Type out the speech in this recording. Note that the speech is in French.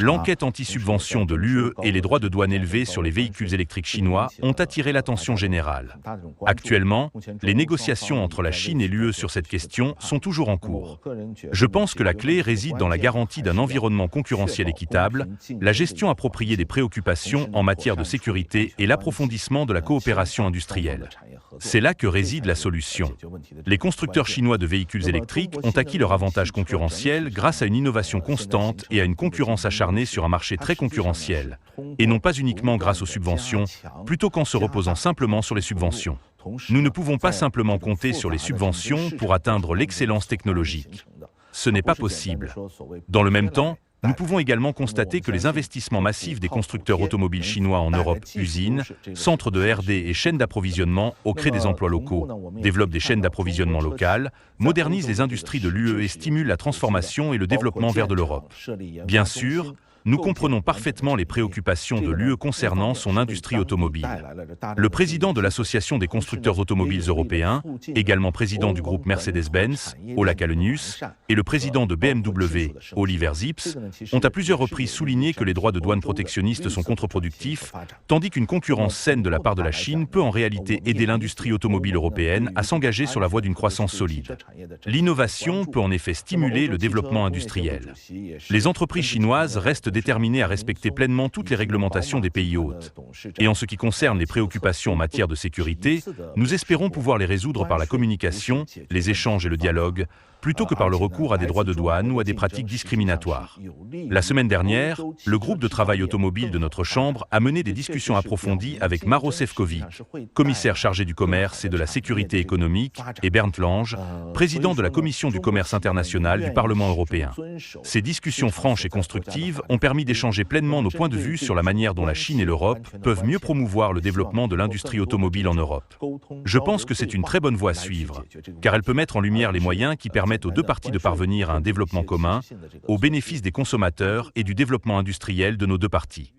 L'enquête anti-subvention de l'UE et les droits de douane élevés sur les véhicules électriques chinois ont attiré l'attention générale. Actuellement, les négociations entre la Chine et l'UE sur cette question sont toujours en cours. Je pense que la clé réside dans la garantie d'un environnement concurrentiel équitable, la gestion appropriée des préoccupations en matière de sécurité et l'approfondissement de la coopération industrielle. C'est là que réside la solution. Les constructeurs chinois de véhicules électriques ont acquis leur avantage concurrentiel grâce à une innovation constante et à une concurrence acharnée sur un marché très concurrentiel, et non pas uniquement grâce aux subventions, plutôt qu'en se reposant simplement sur les subventions. Nous ne pouvons pas simplement compter sur les subventions pour atteindre l'excellence technologique. Ce n'est pas possible. Dans le même temps, nous pouvons également constater que les investissements massifs des constructeurs automobiles chinois en Europe, usines, centres de R&D et chaînes d'approvisionnement créent des emplois locaux, développent des chaînes d'approvisionnement locales, modernisent les industries de l'UE et stimulent la transformation et le développement vers de l'Europe. Bien sûr, nous comprenons parfaitement les préoccupations de l'UE concernant son industrie automobile. Le président de l'Association des constructeurs automobiles européens, également président du groupe Mercedes-Benz, Ola Källenius, et le président de BMW, Oliver Zipse, ont à plusieurs reprises souligné que les droits de douane protectionnistes sont contre-productifs, tandis qu'une concurrence saine de la part de la Chine peut en réalité aider l'industrie automobile européenne à s'engager sur la voie d'une croissance solide. L'innovation peut en effet stimuler le développement industriel. Les entreprises chinoises restent déterminés à respecter pleinement toutes les réglementations des pays hôtes. Et en ce qui concerne les préoccupations en matière de sécurité, nous espérons pouvoir les résoudre par la communication, les échanges et le dialogue, plutôt que par le recours à des droits de douane ou à des pratiques discriminatoires. La semaine dernière, le groupe de travail automobile de notre Chambre a mené des discussions approfondies avec Maro Sefcovic, commissaire chargé du commerce et de la sécurité économique, et Bernd Lange, président de la Commission du commerce international du Parlement européen. Ces discussions franches et constructives ont permis d'échanger pleinement nos points de vue sur la manière dont la Chine et l'Europe peuvent mieux promouvoir le développement de l'industrie automobile en Europe. Je pense que c'est une très bonne voie à suivre, car elle peut mettre en lumière les moyens qui permettent aux deux parties de parvenir à un développement commun, au bénéfice des consommateurs et du développement industriel de nos deux parties.